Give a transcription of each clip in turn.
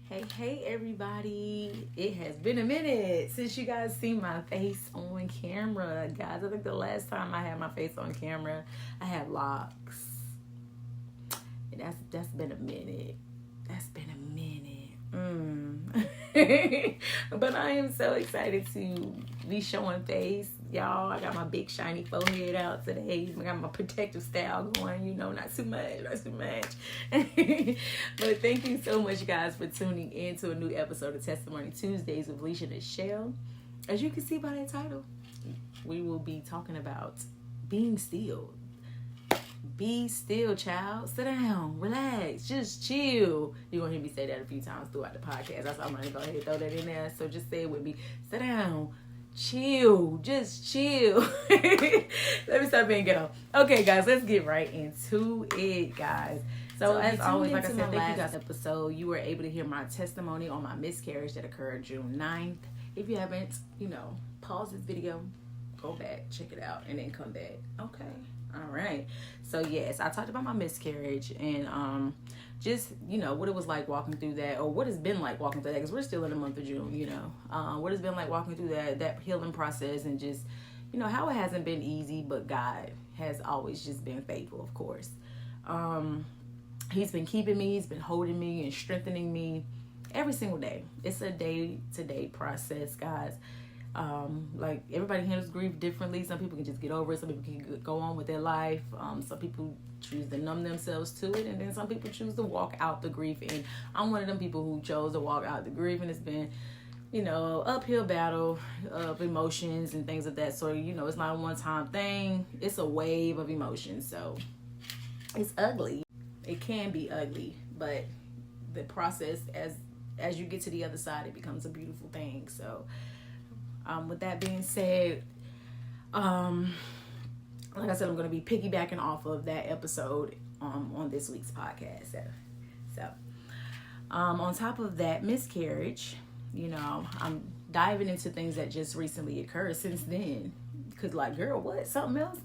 Hey everybody. It has been a minute since you guys seen my face on camera. Guys, I think the last time I had my face on camera, I had locks. And that's been a minute. That's been a minute. But I am so excited to be showing face. Y'all, I got my big shiny forehead out today. I got my protective style going, not too much. But thank you so much, guys, for tuning in to a new episode of Testimony Tuesdays with Lisha and Nichele. As you can see by that title, we will be talking about being still. Be still, child. Sit down. Relax. Just chill. You're going to hear me say that a few times throughout the podcast. That's why I'm going to go ahead and throw that in there. So just say it with me. Sit down. Chill. Just chill. Let me stop being ghetto. Okay, guys. Let's get right into it, guys. So as always, like I said, thank you guys. Episode, you were able to hear my testimony on my miscarriage that occurred June 9th. If you haven't, pause this video, go back, check it out, and then come back. Okay. All right. So yes, I talked about my miscarriage and just what it was like walking through that, or what it's been like walking through that, because we're still in the month of June. What it's been like walking through that healing process, and just how it hasn't been easy, but God has always just been faithful. Of course, He's been keeping me. He's been holding me and strengthening me every single day. It's a day-to-day process, guys. Like everybody handles grief differently. Some people can just get over it. Some people can go on with their life. Some people choose to numb themselves to it, and then some people choose to walk out the grief. And I'm one of them people who chose to walk out the grief, and it's been, uphill battle of emotions and things of that sort. It's not a one-time thing. It's a wave of emotions. So it's ugly. It can be ugly, but the process, as you get to the other side, it becomes a beautiful thing. So with that being said, like I said, I'm going to be piggybacking off of that episode on this week's podcast. So on top of that miscarriage, I'm diving into things that just recently occurred since then. Because girl, what? Something else?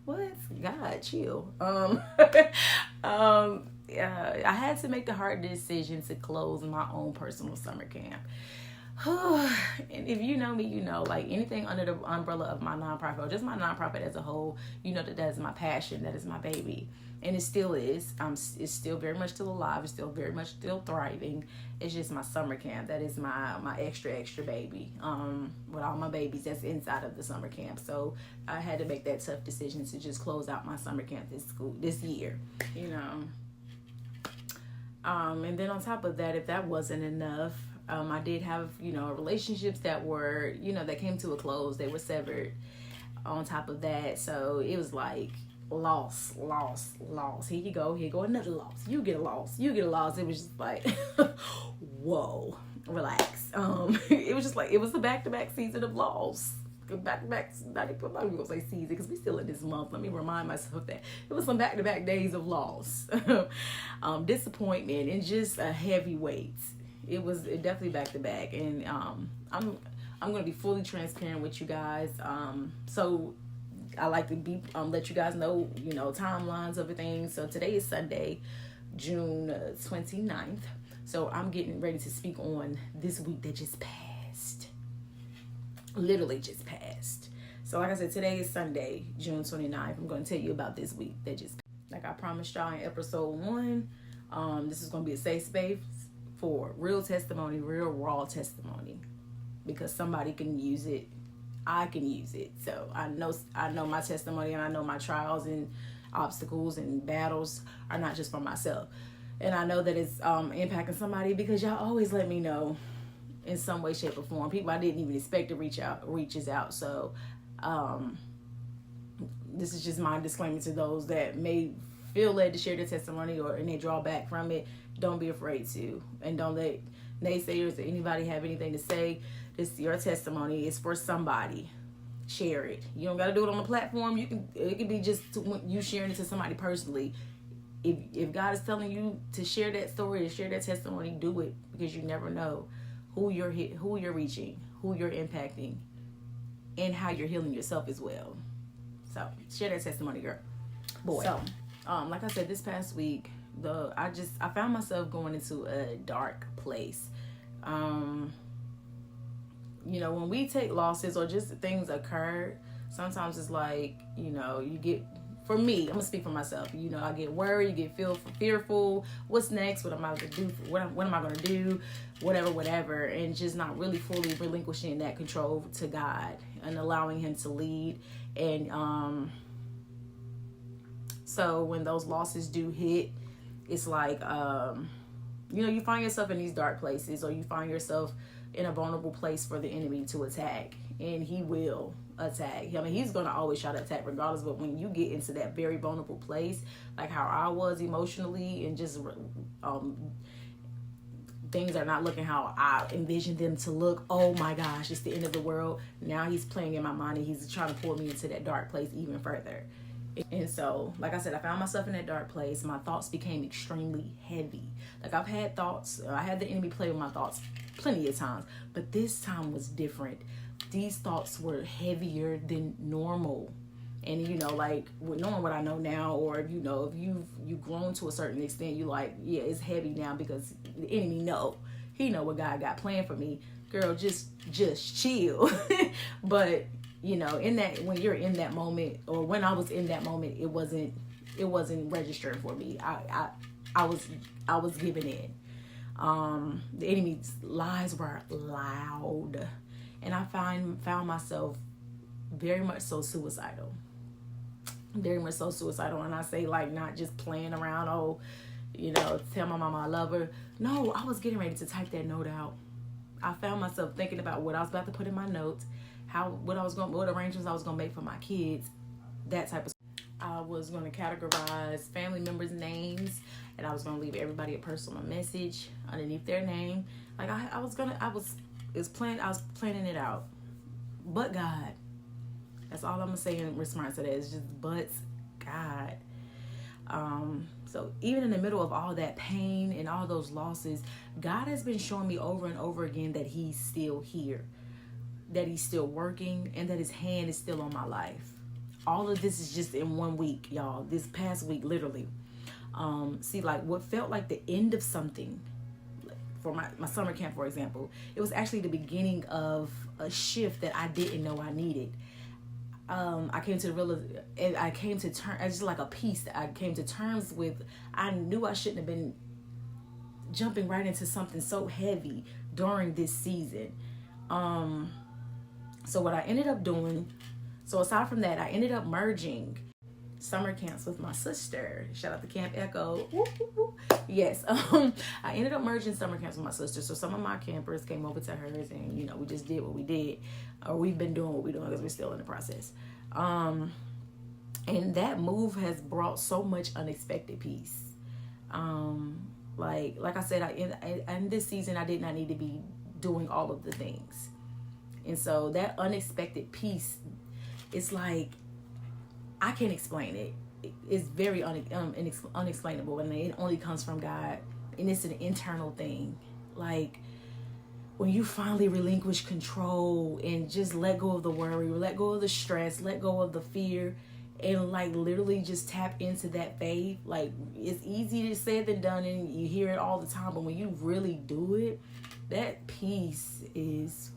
What? God, chill. I had to make the hard decision to close my own personal summer camp. And if you know me, anything under the umbrella of my nonprofit, or just my nonprofit as a whole, that is my passion, that is my baby, and it still is. It's still very much still alive. It's still very much still thriving. It's just my summer camp that is my extra baby. With all my babies that's inside of the summer camp. So I had to make that tough decision to just close out my summer camp this year. And then on top of that, if that wasn't enough, I did have, relationships that were, that came to a close. They were severed on top of that. So it was like loss. Here you go another loss. You get a loss. It was just like, whoa, relax. It was just like, it was the back-to-back season of loss. Back-to-back, I'm not even going to say season because we're still in this month. Let me remind myself that it was some back-to-back days of loss, disappointment, and just a heavy weight. It was definitely back to back, and I'm going to be fully transparent with you guys. So I like to let you guys know, timelines of everything. So today is Sunday, June 29th. So I'm getting ready to speak on this week that just passed. Literally just passed. So like I said, today is Sunday, June 29th. I'm going to tell you about this week that just passed. Like I promised y'all in episode 1, this is going to be a safe space for real testimony, real raw testimony, because somebody can use it. I can use it. So I know my testimony, and I know my trials and obstacles and battles are not just for myself. And I know that it's impacting somebody, because y'all always let me know in some way, shape, or form. People I didn't even expect to reaches out. So this is just my disclaimer to those that may feel led to share their testimony and they draw back from it. Don't be afraid to, and don't let naysayers or anybody have anything to say. This your testimony is for somebody. Share it. You don't got to do it on the platform. It can be just you sharing it to somebody personally. If God is telling you to share that story, to share that testimony, do it, because you never know who you're reaching, who you're impacting, and how you're healing yourself as well. So share that testimony, girl. Boy. So like I said, this past week, I found myself going into a dark place. When we take losses or just things occur, sometimes it's like, you get, for me, I'm gonna speak for myself. I get worried, you get fearful. What's next? What am I gonna do? What am I gonna do? Whatever, and just not really fully relinquishing that control to God and allowing Him to lead. And so when those losses do hit, it's like you find yourself in these dark places, or you find yourself in a vulnerable place for the enemy to attack, and he will attack. I mean, he's going to always try to attack regardless, but when you get into that very vulnerable place, like how I was emotionally, and just things are not looking how I envisioned them to look, oh my gosh, it's the end of the world. Now he's playing in my mind, and he's trying to pull me into that dark place even further. And so, like I said, I found myself in that dark place. My thoughts became extremely heavy. Like, I've had thoughts, I had the enemy play with my thoughts plenty of times, but this time was different. These thoughts were heavier than normal. And like, with knowing what I know now, or if you've grown to a certain extent, you like, yeah, it's heavy now, because the enemy he know what God got planned for me. Girl, just chill. But in that, when you're in that moment, or when I was in that moment, it wasn't registering for me. I was giving in. The enemy's lies were loud, and I found myself very much so suicidal. Very much so suicidal. And I say, like, not just playing around, tell my mama I love her. No, I was getting ready to type that note out. I found myself thinking about what I was about to put in my notes, what arrangements I was gonna make for my kids, that type of stuff. I was gonna categorize family members' names, and I was gonna leave everybody a personal message underneath their name. Like, I was planning it out. But God, that's all I'm gonna say in response to that, is just but God. So even in the middle of all that pain and all those losses, God has been showing me over and over again that He's still here, that He's still working, and that His hand is still on my life. All of this is just in 1 week, y'all. This past week, literally. See, like, what felt like the end of something, for my summer camp, for example, it was actually the beginning of a shift that I didn't know I needed. I came to terms, just like a peace that I came to terms with. I knew I shouldn't have been jumping right into something so heavy during this season. So what I ended up doing, so aside from that, I ended up merging summer camps with my sister. Shout out to Camp Echo. Woo, woo, woo. Yes. I ended up merging summer camps with my sister. So some of my campers came over to hers, and we just did what we did, or we've been doing what we're doing, because we're still in the process. And that move has brought so much unexpected peace. Like I said, in this season, I did not need to be doing all of the things. And so that unexpected peace, it's like, I can't explain it. It's very unexplainable, and it only comes from God, and it's an internal thing. Like, when you finally relinquish control and just let go of the worry, let go of the stress, let go of the fear, and like literally just tap into that faith. Like, it's easy to say than done, and you hear it all the time, but when you really do it, that peace is,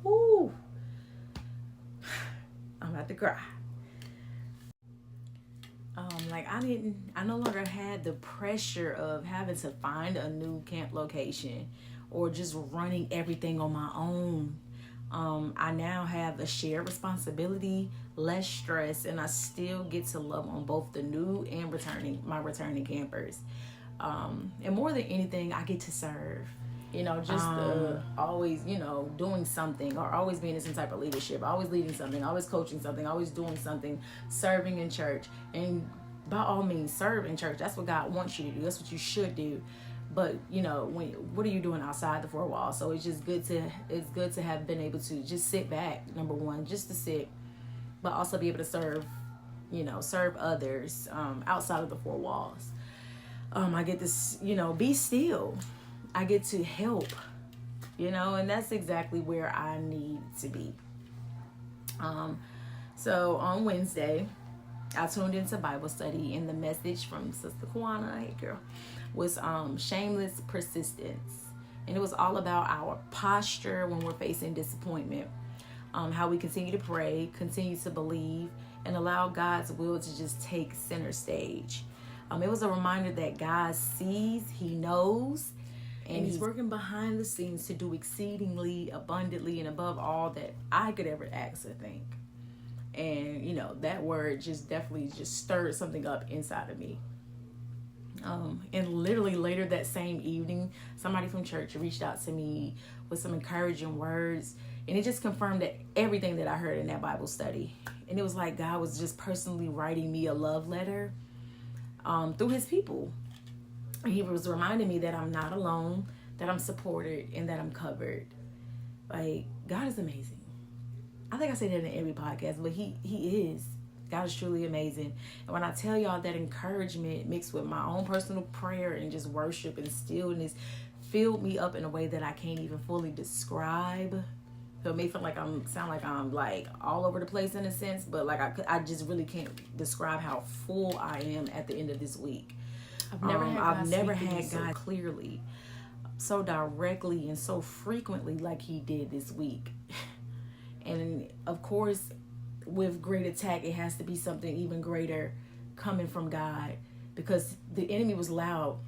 whoo, I'm about to cry. I no longer had the pressure of having to find a new camp location or just running everything on my own. I now have a shared responsibility, less stress, and I still get to love on both the new and returning campers. And more than anything, I get to serve. Always, doing something, or always being in some type of leadership, always leading something, always coaching something, always doing something, serving in church. And by all means, serve in church. That's what God wants you to do. That's what you should do. But, what are you doing outside the four walls? So it's good to have been able to just sit back, number one, just to sit, but also be able to serve others outside of the four walls. I get this, be still. I get to help, and that's exactly where I need to be. So on Wednesday, I tuned into Bible study, and the message from Sister Kwana, hey girl, was shameless persistence. And it was all about our posture when we're facing disappointment, how we continue to pray, continue to believe, and allow God's will to just take center stage. It was a reminder that God sees, He knows, and He's working behind the scenes to do exceedingly abundantly and above all that I could ever ask or think. And, you know, that word just definitely just stirred something up inside of me. And literally later that same evening, somebody from church reached out to me with some encouraging words. And it just confirmed that everything that I heard in that Bible study. And it was like God was just personally writing me a love letter through His people. He was reminding me that I'm not alone, that I'm supported, and that I'm covered. Like, God is amazing. I think I say that in every podcast, but He is. God is truly amazing. And when I tell y'all that encouragement mixed with my own personal prayer and just worship and stillness filled me up in a way that I can't even fully describe. So it may feel like sound like I'm like all over the place in a sense, but like I just really can't describe how full I am at the end of this week. I've never had God clearly, so directly and so frequently like He did this week. And of course, with great attack, it has to be something even greater coming from God, because the enemy was loud.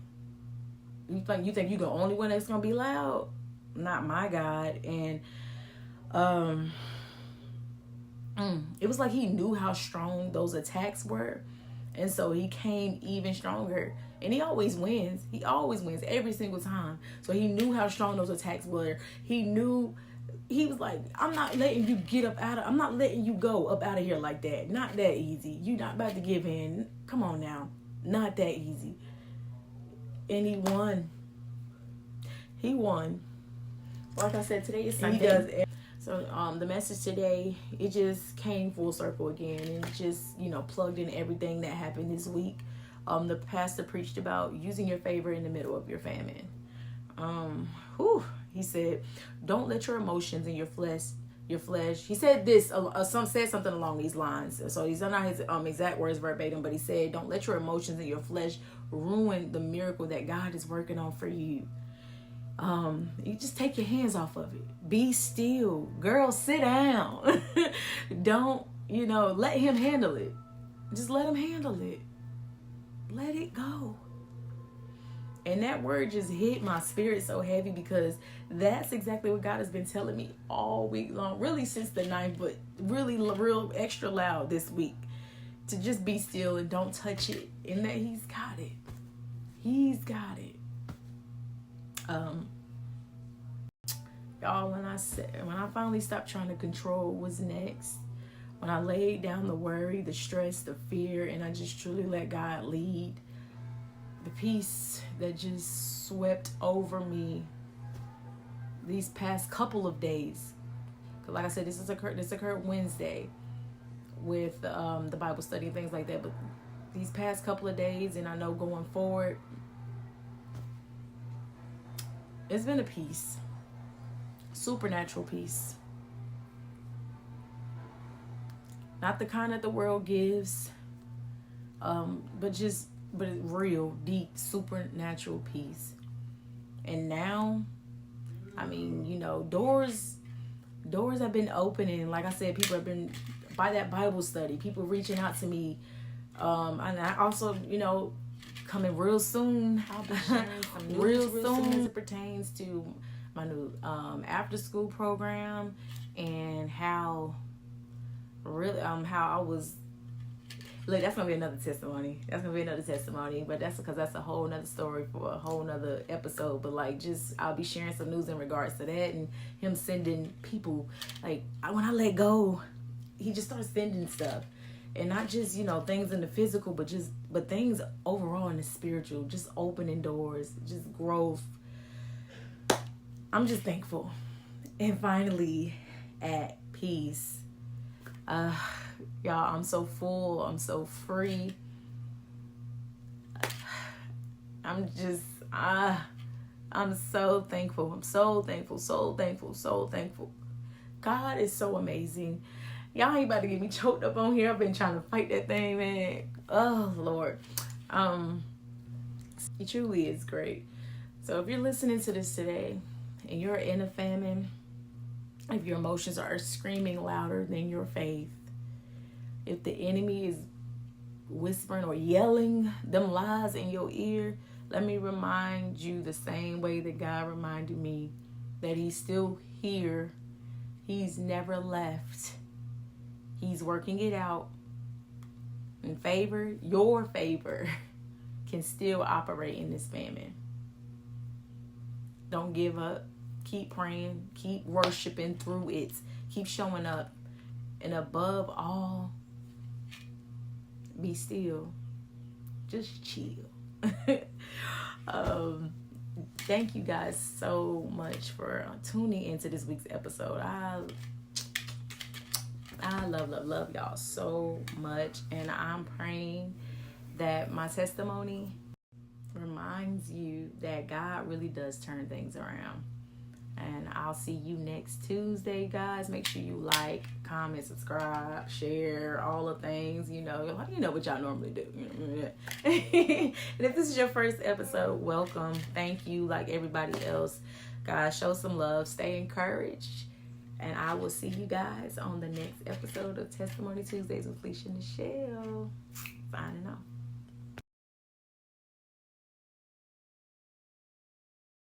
You think you're the only one that's gonna be loud? Not my God. And it was like He knew how strong those attacks were, and so He came even stronger. And He always wins. He always wins every single time. So He knew how strong those attacks were. He knew. He was like, I'm not letting you I'm not letting you go up out of here like that. Not that easy. You're not about to give in. Come on now. Not that easy. And He won. He won. Like I said, today is Sunday. He does. So the message today, it just came full circle again, and just, you know, plugged in everything that happened this week. The pastor preached about using your favor in the middle of your famine. He said, don't let your emotions and your flesh. He said this, said something along these lines. So these are not his exact words verbatim, but he said, don't let your emotions and your flesh ruin the miracle that God is working on for you. You just take your hands off of it. Be still. Girl, sit down. Don't, let Him handle it. Just let Him handle it. Let it go. And that word just hit my spirit so heavy, because that's exactly what God has been telling me all week long, really since the 9th, but really real extra loud this week, to just be still and don't touch it, and that He's got it. He's got it. Y'all, when I finally stopped trying to control what's next, when I laid down the worry, the stress, the fear, and I just truly let God lead, the peace that just swept over me these past couple of days. Because like I said, this occurred Wednesday with the Bible study and things like that. But these past couple of days, and I know going forward, it's been a peace. Supernatural peace. Not the kind that the world gives, but it's real, deep, supernatural peace. And now, doors have been opening. Like I said, people have been, by that Bible study, people reaching out to me. And I also, coming real soon. I'll be sharing some news real soon as it pertains to my new after school program, and how I was. Look, that's gonna be another testimony. But that's because that's a whole nother story for a whole nother episode. But I'll be sharing some news in regards to that, and Him sending people. When I let go, He just starts sending stuff, and not just things in the physical, but things overall in the spiritual, just opening doors, just growth. I'm just thankful, and finally at peace. Y'all, I'm so full. I'm so free. I'm so thankful. I'm so thankful. God is so amazing. Y'all ain't about to get me choked up on here. I've been trying to fight that thing, man. Oh, Lord. It truly is great. So if you're listening to this today and you're in a famine, if your emotions are screaming louder than your faith, if the enemy is whispering or yelling them lies in your ear, let me remind you the same way that God reminded me that he's still here. He's never left. He's working it out in favor. Your favor can still operate in this famine. Don't give up. Keep praying. Keep worshiping through it. Keep showing up. And above all, be still. Just chill. Thank you guys so much for tuning into this week's episode. I love y'all so much, and I'm praying that my testimony reminds you that God really does turn things around. And I'll see you next Tuesday, guys. Make sure you like, comment, subscribe, share, all the things. You know what y'all normally do. And if this is your first episode, welcome. Thank you, like everybody else. Guys, show some love. Stay encouraged. And I will see you guys on the next episode of Testimony Tuesdays with Lisha and Nichele. Signing off.